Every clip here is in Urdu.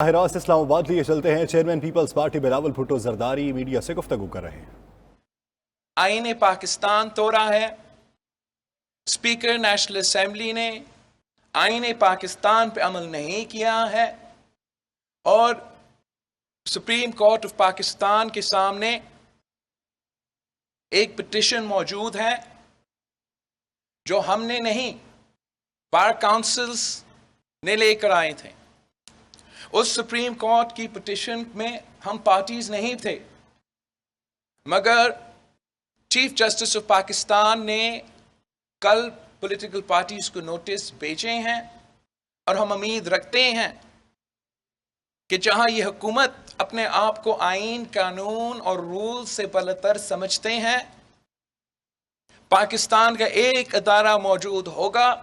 راست اسلام آباد لیے چلتے ہیں۔ Chairman peoples party Bilawal Bhutto Zardari media سے گفتگو کر رہے ہیں۔ آئین پاکستان توڑا ہے، اسپیکر نیشنل اسمبلی نے آئین پاکستان پہ عمل نہیں کیا ہے، اور سپریم کورٹ آف پاکستان کے سامنے ایک پٹیشن موجود ہے جو ہم نے نہیں، بار کاؤنسلز نے لے کر آئے تھے۔ اس سپریم کورٹ کی پٹیشن میں ہم پارٹیز نہیں تھے، مگر چیف جسٹس آف پاکستان نے کل پولیٹیکل پارٹیز کو نوٹس بھیجے ہیں، اور ہم امید رکھتے ہیں کہ جہاں یہ حکومت اپنے آپ کو آئین، قانون اور رول سے بالاتر سمجھتے ہیں، پاکستان کا ایک ادارہ موجود ہوگا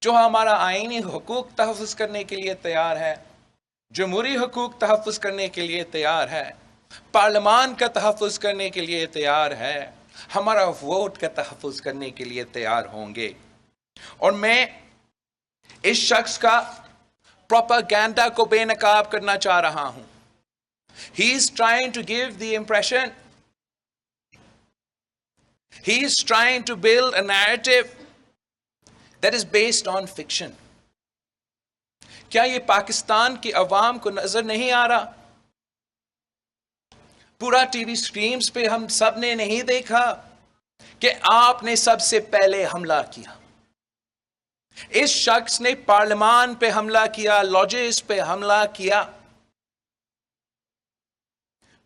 جو ہمارا آئینی حقوق تحفظ کرنے کے لیے تیار ہے، جمہوری حقوق تحفظ کرنے کے لیے تیار ہے، پارلیمان کا تحفظ کرنے کے لیے تیار ہے، ہمارا ووٹ کا تحفظ کرنے کے لیے تیار ہوں گے۔ اور میں اس شخص کا پروپیگنڈا کو بے نقاب کرنا چاہ رہا ہوں۔ He is trying to give the impression, he is trying to build a narrative that is based on fiction۔ کیا یہ پاکستان کی عوام کو نظر نہیں آ رہا؟ پورا ٹی وی سٹریمز پہ ہم سب نے نہیں دیکھا کہ آپ نے سب سے پہلے حملہ کیا؟ اس شخص نے پارلیمان پہ حملہ کیا، لاجز پہ حملہ کیا،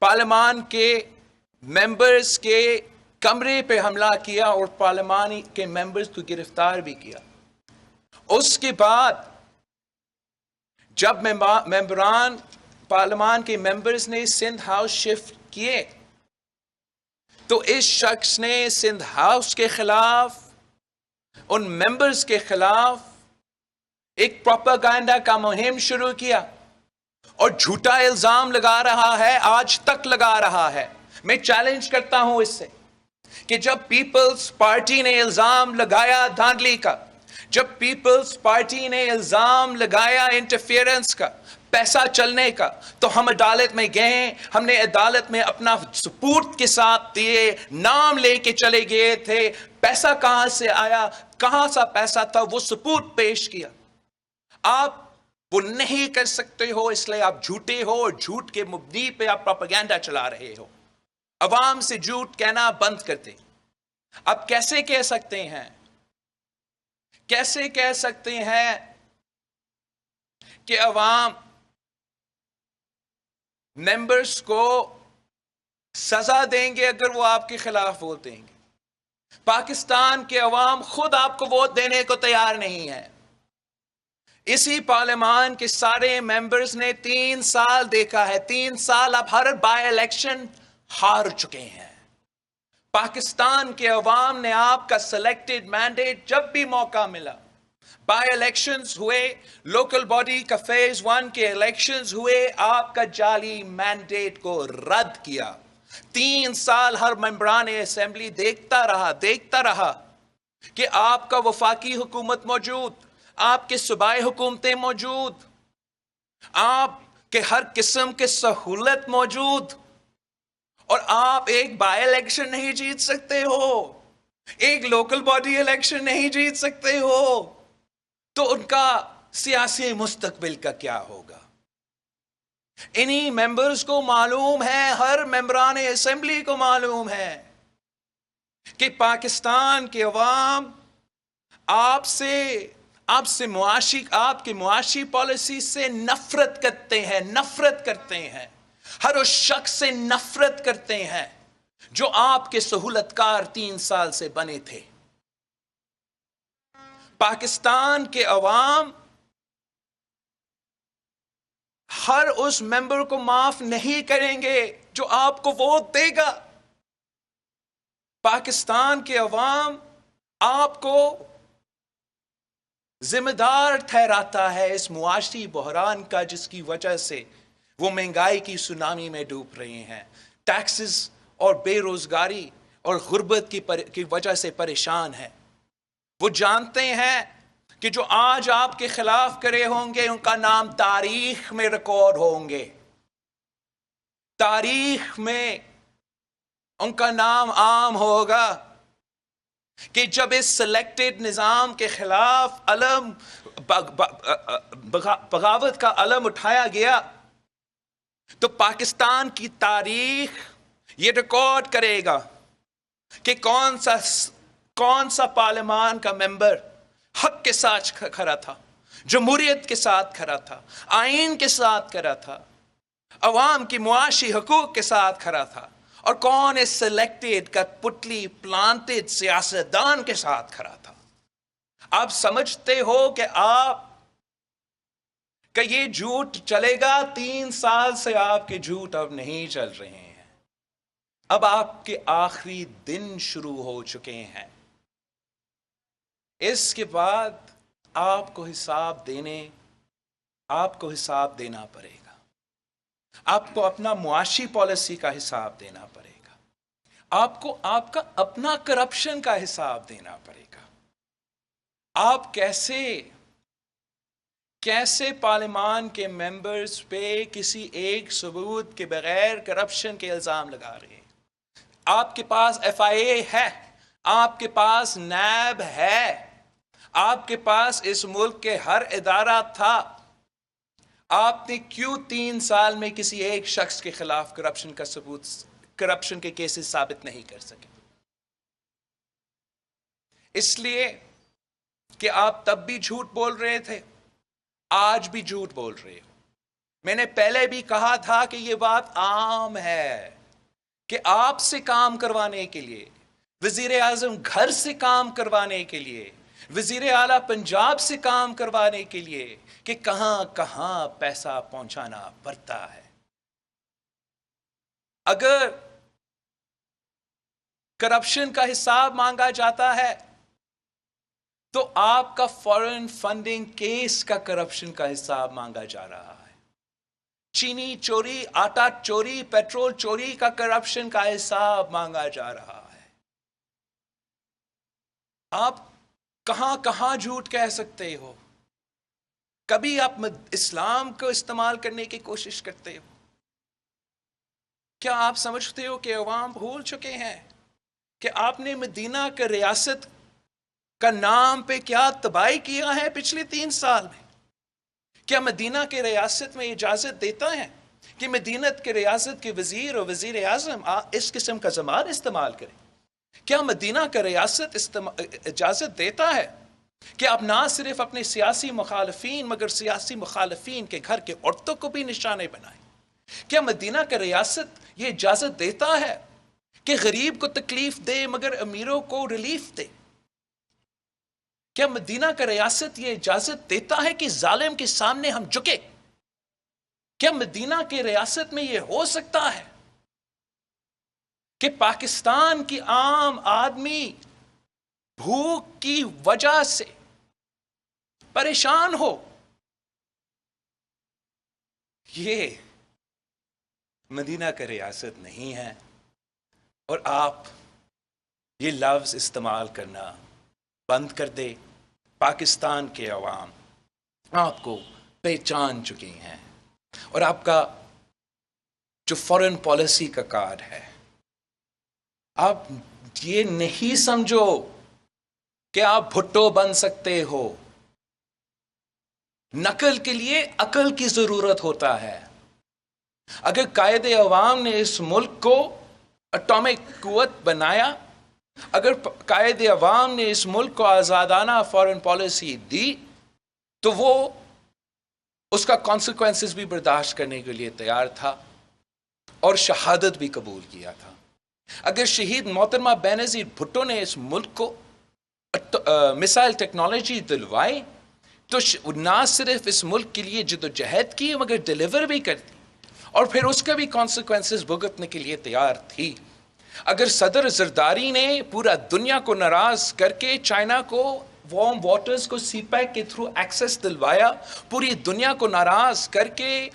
پارلیمان کے ممبرز کے کمرے پہ حملہ کیا، اور پارلیمان کے ممبرز کو گرفتار بھی کیا۔ اس کے بعد جب ممبران پارلیمان کے ممبرز نے سندھ ہاؤس شفٹ کیے، تو اس شخص نے سندھ ہاؤس کے خلاف، ان ممبرز کے خلاف ایک پروپیگنڈا کا مہم شروع کیا، اور جھوٹا الزام لگا رہا ہے، آج تک لگا رہا ہے۔ میں چیلنج کرتا ہوں اس سے کہ جب پیپلز پارٹی نے الزام لگایا دھاندلی کا، جب پیپلز پارٹی نے الزام لگایا انٹرفیئرنس کا، پیسہ چلنے کا، تو ہم عدالت میں گئے، ہم نے عدالت میں اپنا ثبوت کے ساتھ دیے، نام لے کے چلے گئے تھے، پیسہ کہاں سے آیا، کہاں سا پیسہ تھا، وہ ثبوت پیش کیا۔ آپ وہ نہیں کر سکتے ہو، اس لیے آپ جھوٹے ہو، اور جھوٹ کے مبنی پہ آپ پروپیگنڈا چلا رہے ہو۔ عوام سے جھوٹ کہنا بند کرتے۔ اب کیسے کہہ سکتے ہیں، کیسے کہہ سکتے ہیں کہ عوام ممبرز کو سزا دیں گے اگر وہ آپ کے خلاف ووٹ دیں گے؟ پاکستان کے عوام خود آپ کو ووٹ دینے کو تیار نہیں ہے۔ اسی پارلیمان کے سارے ممبرز نے 3 سال دیکھا ہے، 3 سال اب ہر بائی الیکشن ہار چکے ہیں۔ پاکستان کے عوام نے آپ کا سلیکٹڈ مینڈیٹ جب بھی موقع ملا، بائی الیکشنز ہوئے، لوکل باڈی کا فیز 1 کے الیکشنز ہوئے، آپ کا جعلی مینڈیٹ کو رد کیا۔ 3 سال ہر ممبران اسمبلی دیکھتا رہا کہ آپ کا وفاقی حکومت موجود، آپ کے صوبائی حکومتیں موجود، آپ کے ہر قسم کے سہولت موجود، اور آپ ایک بائی الیکشن نہیں جیت سکتے ہو، ایک لوکل باڈی الیکشن نہیں جیت سکتے ہو، تو ان کا سیاسی مستقبل کا کیا ہوگا؟ انہی ممبرز کو معلوم ہے، ہر ممبران اسمبلی کو معلوم ہے کہ پاکستان کے عوام آپ کے معاشی پالیسی سے نفرت کرتے ہیں، ہر اس شخص سے نفرت کرتے ہیں جو آپ کے سہولت کار 3 سال سے بنے تھے۔ پاکستان کے عوام ہر اس ممبر کو معاف نہیں کریں گے جو آپ کو ووٹ دے گا۔ پاکستان کے عوام آپ کو ذمہ دار ٹھہراتا ہے اس معاشی بحران کا، جس کی وجہ سے وہ مہنگائی کی سونامی میں ڈوب رہے ہیں، ٹیکسز اور بے روزگاری اور غربت کی وجہ سے پریشان ہیں۔ وہ جانتے ہیں کہ جو آج آپ کے خلاف کرے ہوں گے ان کا نام تاریخ میں ریکارڈ ہوں گے، تاریخ میں ان کا نام عام ہوگا کہ جب اس سلیکٹڈ نظام کے خلاف علم بغاوت کا علم اٹھایا گیا تو پاکستان کی تاریخ یہ ریکارڈ کرے گا کہ کون سا پارلیمان کا ممبر حق کے ساتھ کھڑا تھا، جمہوریت کے ساتھ کھڑا تھا، آئین کے ساتھ کھڑا تھا، عوام کی معاشی حقوق کے ساتھ کھڑا تھا، اور کون اس سلیکٹڈ کٹ پتلی پلانٹڈ سیاستدان کے ساتھ کھڑا تھا۔ آپ سمجھتے ہو کہ آپ کا یہ جھوٹ چلے گا؟ 3 سال سے آپ کے جھوٹ اب نہیں چل رہے ہیں، اب آپ کے آخری دن شروع ہو چکے ہیں۔ اس کے بعد آپ کو حساب دینا پڑے گا، آپ کو اپنا معاشی پالیسی کا حساب دینا پڑے گا، آپ کو آپ کا اپنا کرپشن کا حساب دینا پڑے گا۔ آپ کیسے پارلیمان کے ممبرز پہ کسی ایک ثبوت کے بغیر کرپشن کے الزام لگا رہے ہیں؟ آپ کے پاس FIA ہے، آپ کے پاس نیب ہے، آپ کے پاس اس ملک کے ہر ادارہ تھا، آپ نے کیوں 3 سال میں کسی ایک شخص کے خلاف کرپشن کے کیسز ثابت نہیں کر سکے؟ اس لیے کہ آپ تب بھی جھوٹ بول رہے تھے، آج بھی جھوٹ بول رہے ہو۔ میں نے پہلے بھی کہا تھا کہ یہ بات عام ہے کہ آپ سے کام کروانے کے لیے، وزیر اعظم گھر سے کام کروانے کے لیے، وزیر اعلیٰ پنجاب سے کام کروانے کے لیے کہ کہاں کہاں پیسہ پہنچانا پڑتا ہے۔ اگر کرپشن کا حساب مانگا جاتا ہے تو آپ کا فارن فنڈنگ کیس کا کرپشن کا حساب مانگا جا رہا ہے، چینی چوری، آٹا چوری، پیٹرول چوری کا کرپشن کا حساب مانگا جا رہا ہے۔ آپ کہاں کہاں جھوٹ کہہ سکتے ہو؟ کبھی آپ اسلام کو استعمال کرنے کی کوشش کرتے ہو؟ کیا آپ سمجھتے ہو کہ عوام بھول چکے ہیں کہ آپ نے مدینہ کے ریاست کا نام پہ کیا تباہی کیا ہے پچھلے 3 سال میں؟ کیا مدینہ کے ریاست میں اجازت دیتا ہے کہ مدینہ کے ریاست کے وزیر اور وزیر اعظم اس قسم کا زبان استعمال کریں؟ کیا مدینہ کا ریاست اجازت دیتا ہے کہ آپ نہ صرف اپنے سیاسی مخالفین مگر سیاسی مخالفین کے گھر کے عورتوں کو بھی نشانے بنائیں؟ کیا مدینہ کا ریاست یہ اجازت دیتا ہے کہ غریب کو تکلیف دے مگر امیروں کو ریلیف دے؟ کیا مدینہ کا ریاست یہ اجازت دیتا ہے کہ ظالم کے سامنے ہم جھکے؟ کیا مدینہ کے ریاست میں یہ ہو سکتا ہے کہ پاکستان کی عام آدمی بھوک کی وجہ سے پریشان ہو؟ یہ مدینہ کا ریاست نہیں ہے، اور آپ یہ لفظ استعمال کرنا بند کر دے۔ پاکستان کے عوام آپ کو پہچان چکے ہیں، اور آپ کا جو فارن پالیسی کا کارڈ ہے، آپ یہ نہیں سمجھو کہ آپ بھٹو بن سکتے ہو۔ نقل کے لیے عقل کی ضرورت ہوتا ہے۔ اگر قائد عوام نے اس ملک کو اٹامک قوت بنایا، اگر قائد عوام نے اس ملک کو آزادانہ فارن پالیسی دی، تو وہ اس کا کانسیکوینسز بھی برداشت کرنے کے لیے تیار تھا اور شہادت بھی قبول کیا تھا۔ اگر شہید محترمہ بینظیر بھٹو نے اس ملک کو میسائل ٹیکنالوجی دلوائی تو نہ صرف اس ملک کے لیے جدوجہد کی مگر ڈیلیور بھی کر دی، اور پھر اس کا بھی کانسیکوینسز بھگتنے کے لیے تیار تھی۔ اگر صدر زرداری نے پورا دنیا کو ناراض کر کے چائنا کو وارم واٹرز کو سی پیک کے تھرو ایکسیس دلوایا, پوری دنیا کو ناراض کر کے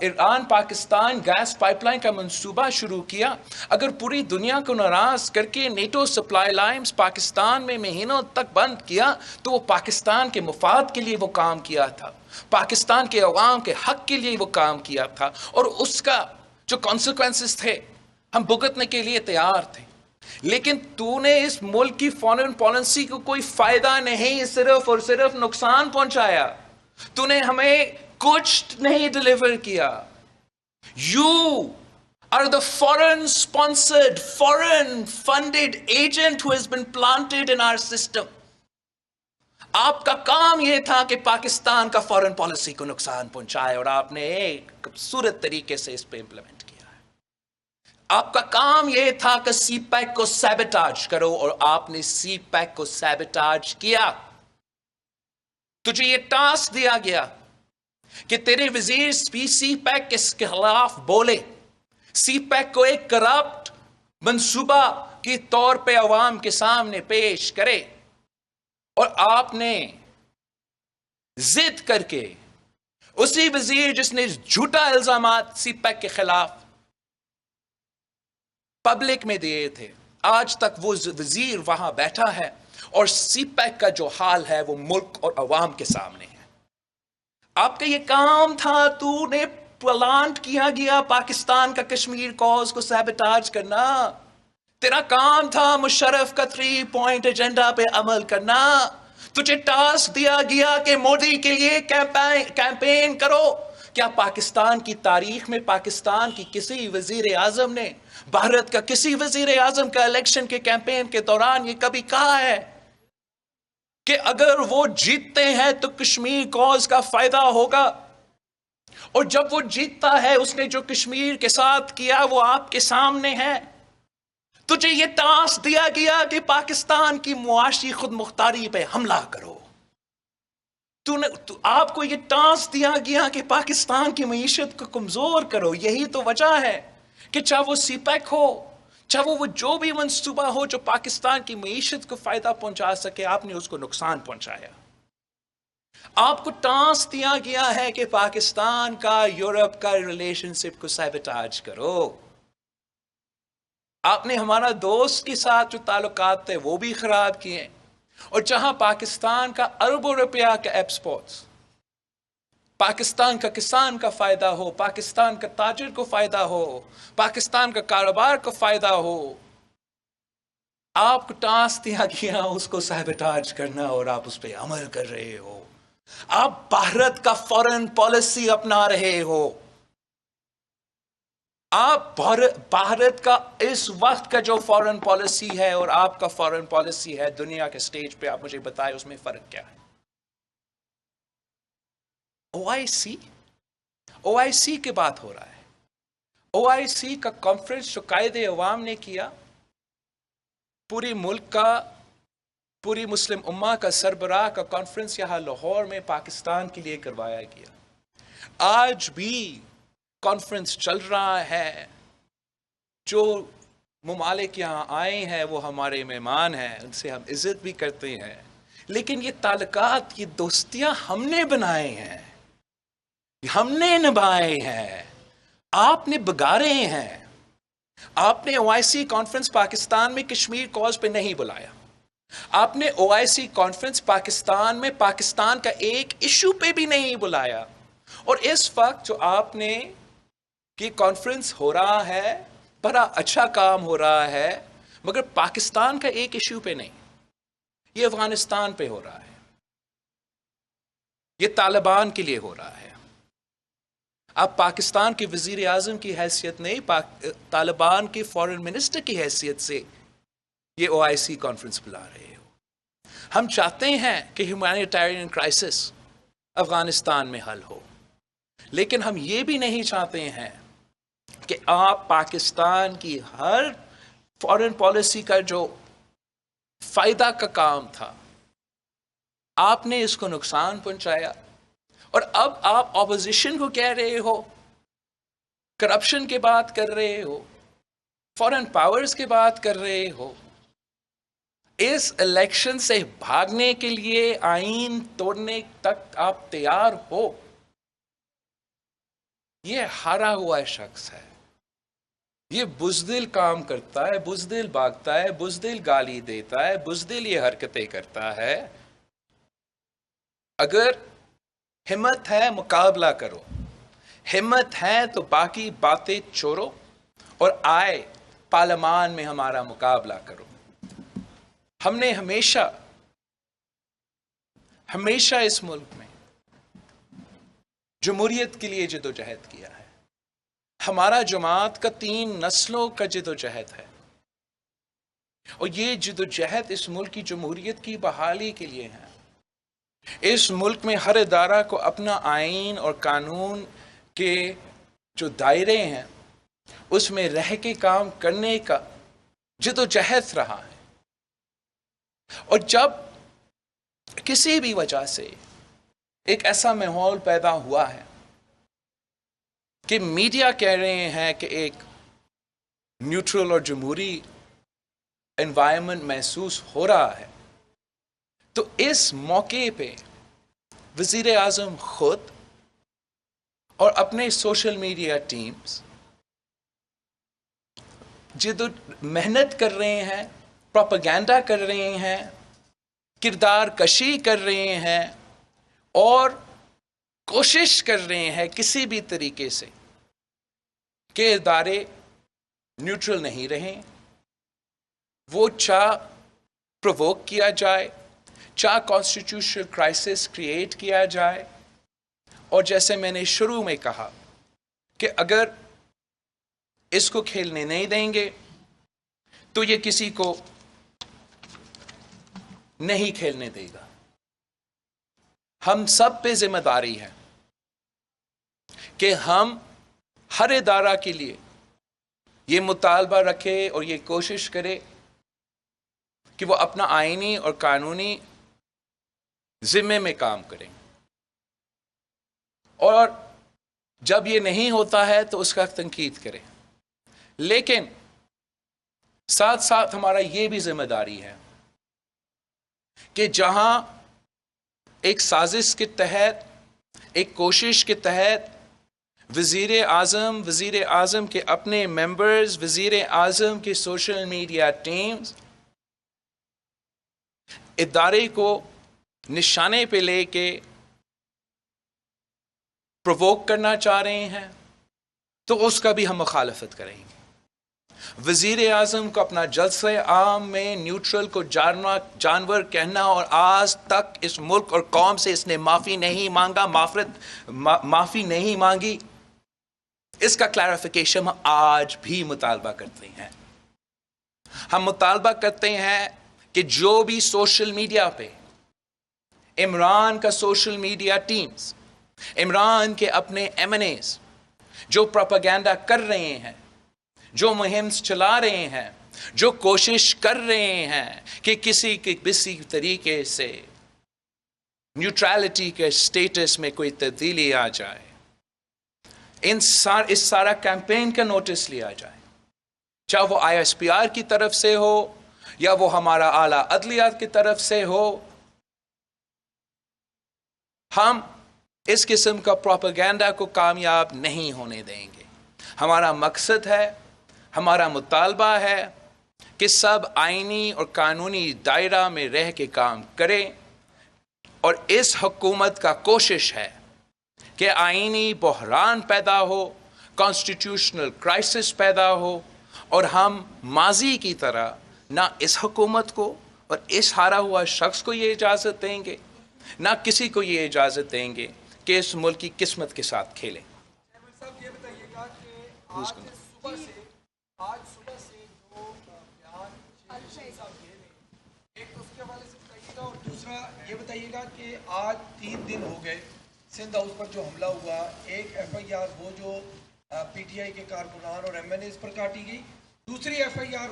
Iran Pakistan gas pipeline کا منصوبہ شروع کیا. اگر پوری دنیا کو ناراض کر کے نیٹو سپلائی لائنز پاکستان میں مہینوں تک بند کیا تو وہ پاکستان کے مفاد کے لیے وہ کام کیا تھا, پاکستان کے عوام کے حق کے لیے وہ کام کیا تھا, اور اس کا جو کانسیکوینسز تھے ہم بھگتنے کے لیے تیار تھے. لیکن تو نے اس ملک کی فارن پالیسی کو کوئی فائدہ نہیں, صرف اور صرف نقصان پہنچایا. تو نے ہمیں کچھ نہیں ڈیلیور کیا. You are the foreign sponsored, foreign funded agent who has been planted in our system. آپ کا کام یہ تھا کہ پاکستان کا فارن پالیسی کو نقصان پہنچائے, اور آپ نے ایک خوبصورت طریقے سے اس پہ امپلیمنٹ کیا ہے. آپ کا کام یہ تھا کہ سی پیک کو سیبٹاج کرو, اور آپ نے سی پیک کو سیبٹاج کیا. تجھے یہ ٹاسک دیا گیا کہ تیرے وزیر سی پیک کے خلاف بولے, سی پیک کو ایک کرپٹ منصوبہ کے طور پہ عوام کے سامنے پیش کرے, اور آپ نے ضد کر کے اسی وزیر جس نے جھوٹا الزامات سی پیک کے خلاف پبلک میں دیے تھے, آج تک وہ وزیر وہاں بیٹھا ہے, اور سی پیک کا جو حال ہے وہ ملک اور عوام کے سامنے ہے. آپ کا یہ کام تھا, تو نے پلانٹ کیا گیا پاکستان کا کشمیر کوز کو سیبٹاج کرنا. تیرا کام تھا مشرف کا 3 پوائنٹ ایجنڈا پہ عمل کرنا. تجھے ٹاسک دیا گیا کہ مودی کے لیے کیمپین کرو. کیا پاکستان کی تاریخ میں پاکستان کی کسی وزیر اعظم نے, بھارت کا کسی وزیر اعظم کا الیکشن کے کیمپین کے دوران یہ کبھی کہا ہے کہ اگر وہ جیتتے ہیں تو کشمیر کوز کا فائدہ ہوگا؟ اور جب وہ جیتتا ہے, اس نے جو کشمیر کے ساتھ کیا وہ آپ کے سامنے ہے. تجھے یہ ٹاسک دیا گیا کہ پاکستان کی معاشی خود مختاری پہ حملہ کرو. آپ کو یہ ٹاسک دیا گیا کہ پاکستان کی معیشت کو کمزور کرو. یہی تو وجہ ہے کہ چاہے وہ سی پیک ہو, چاہے وہ جو بھی منصوبہ ہو جو پاکستان کی معیشت کو فائدہ پہنچا سکے, آپ نے اس کو نقصان پہنچایا. آپ کو ٹاسک دیا گیا ہے کہ پاکستان کا یورپ کا ریلیشن شپ کو سیبٹاج کرو. آپ نے ہمارا دوست کے ساتھ جو تعلقات تھے وہ بھی خراب کیے, اور جہاں پاکستان کا اربوں روپیہ کا ایکسپورٹس, پاکستان کا کسان کا فائدہ ہو, پاکستان کا تاجر کو فائدہ ہو, پاکستان کا کاروبار کو فائدہ ہو, آپ کو ٹاسک دیا گیا اس کو سیبٹاج کرنا, اور آپ اس پہ عمل کر رہے ہو. آپ بھارت کا فارن پالیسی اپنا رہے ہو. آپ بھارت کا اس وقت کا جو فارن پالیسی ہے اور آپ کا فارن پالیسی ہے دنیا کے سٹیج پہ, آپ مجھے بتائیں اس میں فرق کیا ہے؟ او آئی سی کی بات ہو رہا ہے. او آئی سی کا کانفرنس جو قائد عوام نے کیا, پوری ملک کا, پوری مسلم امہ کا سربراہ کا کانفرنس یہاں لاہور میں پاکستان کے لیے کروایا گیا. آج بھی کانفرنس چل رہا ہے. جو ممالک یہاں آئے ہیں وہ ہمارے مہمان ہیں, ان سے ہم عزت بھی کرتے ہیں, لیکن یہ تعلقات, یہ دوستیاں ہم نے بنائے ہیں, ہم نے نبھائے ہیں, آپ نے بگاڑے ہیں. آپ نے او آئی سی کانفرنس پاکستان میں کشمیر کوز پہ نہیں بلایا. آپ نے او آئی سی کانفرنس پاکستان میں پاکستان کا ایک ایشو پہ بھی نہیں بلایا. اور اس وقت جو آپ نے کہ کانفرنس ہو رہا ہے, بڑا اچھا کام ہو رہا ہے, مگر پاکستان کا ایک ایشو پہ نہیں, یہ افغانستان پہ ہو رہا ہے, یہ طالبان کے لیے ہو رہا ہے. آپ پاکستان کے وزیر اعظم کی حیثیت نہیں, طالبان کے فارن منسٹر کی حیثیت سے یہ او آئی سی کانفرنس بلا رہے ہو. ہم چاہتے ہیں کہ ہیومینیٹیرین کرائسس افغانستان میں حل ہو, لیکن ہم یہ بھی نہیں چاہتے ہیں کہ آپ پاکستان کی ہر فارن پالیسی کا جو فائدہ کا کام تھا آپ نے اس کو نقصان پہنچایا. اور اب آپ اپوزیشن کو کہہ رہے ہو, کرپشن کی بات کر رہے ہو, فارن پاورز کی بات کر رہے ہو. اس الیکشن سے بھاگنے کے لیے آئین توڑنے تک آپ تیار ہو، یہ ہارا ہوا شخص ہے، یہ بزدل کام کرتا ہے، بزدل بھاگتا ہے، بزدل گالی دیتا ہے، بزدل یہ حرکتیں کرتا ہے۔ اگر ہمت ہے مقابلہ کرو، ہمت ہے تو باقی باتیں چھوڑو اور آئے پارلیمان میں ہمارا مقابلہ کرو۔ ہم نے ہمیشہ اس ملک میں جمہوریت کے لیے جدوجہد کیا ہے۔ ہمارا جماعت کا 3 نسلوں کا جدوجہد ہے، اور یہ جدوجہد اس ملک کی جمہوریت کی بحالی کے لیے ہے۔ اس ملک میں ہر ادارہ کو اپنا آئین اور قانون کے جو دائرے ہیں اس میں رہ کے کام کرنے کا جدوجہد رہا ہے، اور جب کسی بھی وجہ سے ایک ایسا ماحول پیدا ہوا ہے کہ میڈیا کہہ رہے ہیں کہ ایک نیوٹرل اور جمہوری انوائرمنٹ محسوس ہو رہا ہے، تو اس موقع پہ وزیر اعظم خود اور اپنے سوشل میڈیا ٹیمز محنت کر رہے ہیں، پروپیگنڈا کر رہے ہیں، کردار کشی کر رہے ہیں، اور کوشش کر رہے ہیں کسی بھی طریقے سے کہ ادارے نیوٹرل نہیں رہیں، وہ چاہ پرووک کیا جائے، چاہ کانسٹیٹیوشنل کرائسس کریٹ کیا جائے۔ اور جیسے میں نے شروع میں کہا کہ اگر اس کو کھیلنے نہیں دیں گے تو یہ کسی کو نہیں کھیلنے دے گا۔ ہم سب پہ ذمہ داری ہے کہ ہم ہر ادارہ کے لیے یہ مطالبہ رکھے اور یہ کوشش کرے کہ وہ اپنا آئینی اور قانونی ذمے میں کام کریں، اور جب یہ نہیں ہوتا ہے تو اس کا تنقید کریں۔ لیکن ساتھ ساتھ ہمارا یہ بھی ذمہ داری ہے کہ جہاں ایک سازش کے تحت، ایک کوشش کے تحت وزیر اعظم کے اپنے ممبرز، وزیر اعظم کے سوشل میڈیا ٹیمز ادارے کو نشانے پہ لے کے پرووک کرنا چاہ رہے ہیں، تو اس کا بھی ہم مخالفت کریں گے۔ وزیر اعظم کو اپنا جلسہ عام میں نیوٹرل کو جانور کہنا، اور آج تک اس ملک اور قوم سے اس نے معافی نہیں مانگا، معافی نہیں مانگی، اس کا کلیریفیکیشن ہم آج بھی مطالبہ کرتے ہیں۔ ہم مطالبہ کرتے ہیں کہ جو بھی سوشل میڈیا پہ عمران کا سوشل میڈیا ٹیمز، عمران کے اپنے ایم این ایز جو پروپیگنڈا کر رہے ہیں، جو مہم چلا رہے ہیں، جو کوشش کر رہے ہیں کہ کسی طریقے سے نیوٹرلٹی کے سٹیٹس میں کوئی تبدیلی آ جائے، اس سارا کیمپین کا نوٹس لیا جائے، چاہے وہ آئی ایس پی آر کی طرف سے ہو یا وہ ہمارا اعلیٰ عدلیہ کی طرف سے ہو۔ ہم اس قسم کا پروپیگنڈا کو کامیاب نہیں ہونے دیں گے۔ ہمارا مقصد ہے، ہمارا مطالبہ ہے کہ سب آئینی اور قانونی دائرہ میں رہ کے کام کریں، اور اس حکومت کا کوشش ہے کہ آئینی بحران پیدا ہو، کانسٹیٹیوشنل کرائسس پیدا ہو، اور ہم ماضی کی طرح نہ اس حکومت کو اور اس ہارا ہوا شخص کو یہ اجازت دیں گے، نہ کسی کو یہ اجازت دیں گے کہ اس ملک کی قسمت کے ساتھ کھیلیں۔ صاحب یہ بتائیے گا کہ آج صبح سے جو بیان صاحب دے رہے ہیں، ایک تو اس کے حوالے سے بتائیے گا، اور دوسرا یہ بتائیے گا کہ آج 3 دن ہو گئے سندھ ہاؤس پر جو حملہ ہوا، ایک ایف آئی آر وہ جو پی ٹی آئی کے کارکنان اور ایم این ایز پر کاٹی گئی، دوسری ایف آئی آر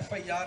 FIR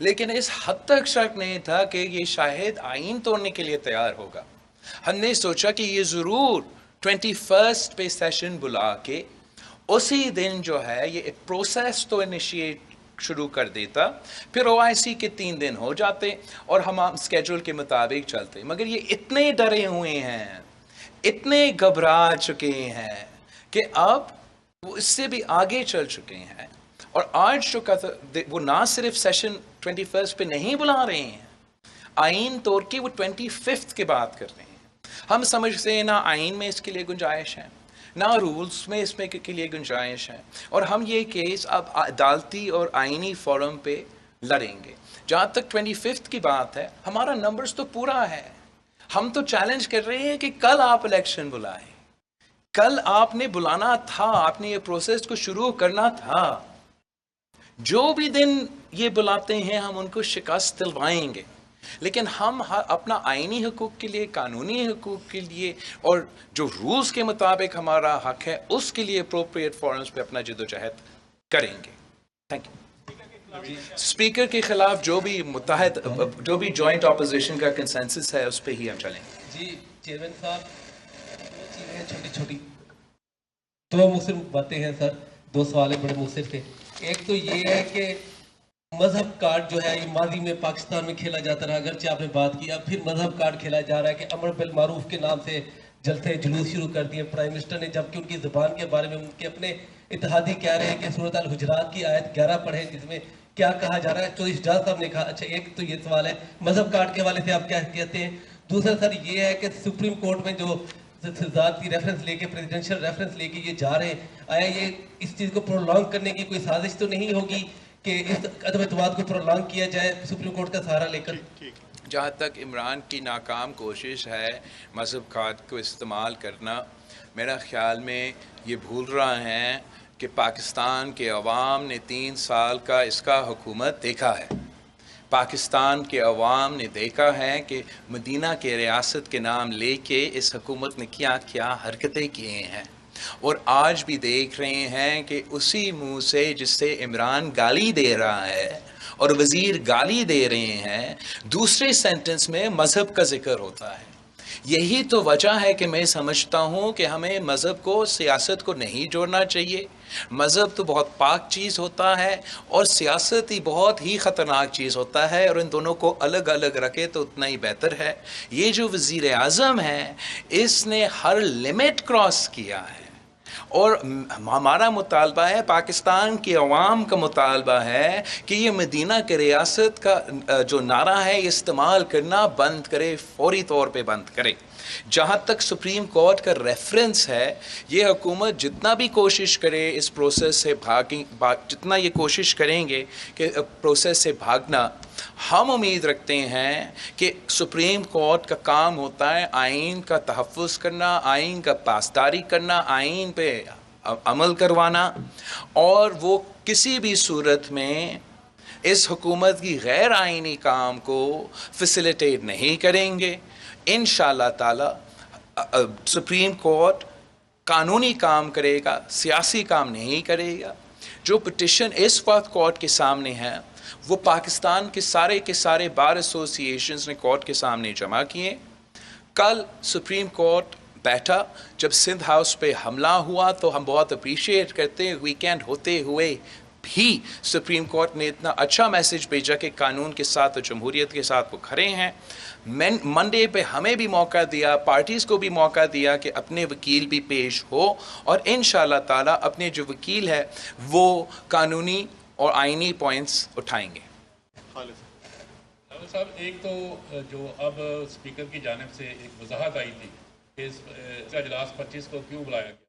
لیکن اس حد تک شک نہیں تھا کہ یہ شاید آئین توڑنے کے لیے تیار ہوگا. ہم نے سوچا کہ یہ ضرور 21 پہ سیشن بلا کے اسی دن جو ہے یہ ایک پروسیس تو انیشیٹ شروع کر دیتا, پھر OIC کے 3 دن ہو جاتے اور ہم اسکیجول کے مطابق چلتے. مگر یہ اتنے ڈرے ہوئے ہیں, اتنے گھبرا چکے ہیں کہ اب وہ اس سے بھی آگے چل چکے ہیں. اور آج جو وہ نہ صرف سیشن 21 پہ نہیں بلا رہے ہیں, آئین توڑ کے وہ 25 کی بات کر رہے ہیں. ہم سمجھتے ہیں نہ آئین میں اس کے لیے گنجائش ہے, نہ رولز میں اس میں کے لیے گنجائش ہے, اور ہم یہ کیس اب عدالتی اور آئینی فورم پہ لڑیں گے. جہاں تک 25 کی بات ہے, ہمارا نمبرز تو پورا ہے. ہم تو چیلنج کر رہے ہیں کہ کل آپ الیکشن بلائیں, کل آپ نے بلانا تھا, آپ نے یہ پروسیس کو شروع کرنا تھا. جو بھی دن یہ بلاتے ہیں ہم ان کو شکست دلوائیں گے, لیکن ہم اپنا آئینی حقوق کے لیے, قانونی حقوق کے لیے, اور جو رولز کے مطابق ہمارا حق ہے اس کے لیے اپروپریٹ فورمز پہ اپنا جدوجہد کریں گے. Thank you. اسپیکر کے خلاف جو بھی متحد, جو بھی جوائنٹ اپوزیشن کا کنسنسس ہے اس پہ ہی ہم چلیں گے. جی چیئرمین صاحب, دو چیزیں ہیں چھوٹی چھوٹی, دو مختصر باتیں ہیں سر, 2 سوال بڑے مختصر تھے. ایک تو یہ ہے کہ مذہب کارڈ جو ہے یہ ماضی میں پاکستان میں کھیلا جاتا رہا, اگرچہ آپ نے بات کی, اب پھر مذہب کارڈ کھیلا جا رہا ہے کہ امر بالمعروف کے نام سے جلسے جلوس شروع کر دیے پرائم منسٹر نے, جبکہ ان کی زبان کے بارے میں ان کے اپنے اتحادی کہہ رہے ہیں کہ سورۃ الحجرات کی آیت 11 پڑھیں جس میں کیا کہا جا رہا ہے. تو اجاز صاحب نے کہا. اچھا, ایک تو یہ سوال ہے مذہب کارڈ کے حوالے سے آپ کیا کہتے ہیں. دوسرا سر یہ ہے کہ سپریم کورٹ میں جو ذاتی ریفرنس لے کے, پریزیڈنشل ریفرنس لے کے یہ جا رہے ہیں, آیا یہ اس چیز کو پرولونگ کرنے کی کوئی سازش تو نہیں ہوگی کہ اس عدم اعتماد کو پرولونگ کیا جائے سپریم کورٹ کا سہارا لے کر؟ جہاں تک عمران کی ناکام کوشش ہے مذہب کارڈ کو استعمال کرنا, میرا خیال میں یہ بھول رہا ہے کہ پاکستان کے عوام نے 3 سال کا اس کا حکومت دیکھا ہے. پاکستان کے عوام نے دیکھا ہے کہ مدینہ کے ریاست کے نام لے کے اس حکومت نے کیا کیا حرکتیں کیے ہیں, اور آج بھی دیکھ رہے ہیں کہ اسی منہ سے جس سے عمران گالی دے رہا ہے اور وزیر گالی دے رہے ہیں, دوسرے سینٹنس میں مذہب کا ذکر ہوتا ہے. یہی تو وجہ ہے کہ میں سمجھتا ہوں کہ ہمیں مذہب کو سیاست کو نہیں جوڑنا چاہیے. مذہب تو بہت پاک چیز ہوتا ہے اور سیاست ہی بہت ہی خطرناک چیز ہوتا ہے, اور ان دونوں کو الگ الگ رکھے تو اتنا ہی بہتر ہے. یہ جو وزیر اعظم ہے اس نے ہر لمٹ کراس کیا ہے, اور ہمارا مطالبہ ہے, پاکستان کے عوام کا مطالبہ ہے کہ یہ مدینہ کے ریاست کا جو نعرہ ہے یہ استعمال کرنا بند کرے, فوری طور پہ بند کرے. جہاں تک سپریم کورٹ کا ریفرنس ہے, یہ حکومت جتنا بھی کوشش کرے اس پروسیس سے جتنا یہ کوشش کریں گے کہ پروسیس سے بھاگنا, ہم امید رکھتے ہیں کہ سپریم کورٹ کا کام ہوتا ہے آئین کا تحفظ کرنا, آئین کا پاسداری کرنا, آئین پہ عمل کروانا, اور وہ کسی بھی صورت میں اس حکومت کی غیر آئینی کام کو فیسیلیٹیٹ نہیں کریں گے. انشاءاللہ تعالی سپریم کورٹ قانونی کام کرے گا, سیاسی کام نہیں کرے گا. جو پٹیشن اس وقت کورٹ کے سامنے ہے وہ پاکستان کے سارے بار ایسوسیشنز نے کورٹ کے سامنے جمع کیے. کل سپریم کورٹ بیٹھا, جب سندھ ہاؤس پہ حملہ ہوا تو ہم بہت اپریشیٹ کرتے ہیں, ویکینڈ ہوتے ہوئے بھی سپریم کورٹ نے اتنا اچھا میسج بھیجا کہ قانون کے ساتھ اور جمہوریت کے ساتھ وہ کھڑے ہیں. منڈے پہ ہمیں بھی موقع دیا, پارٹیز کو بھی موقع دیا کہ اپنے وکیل بھی پیش ہو, اور انشاءاللہ تعالی اپنے جو وکیل ہے وہ قانونی اور آئینی پوائنٹس اٹھائیں گے. صاحب, ایک تو جو اب اسپیکر کی جانب سے ایک وضاحت آئی تھی کہ اس اجلاس 25 کو کیوں بلایا گیا,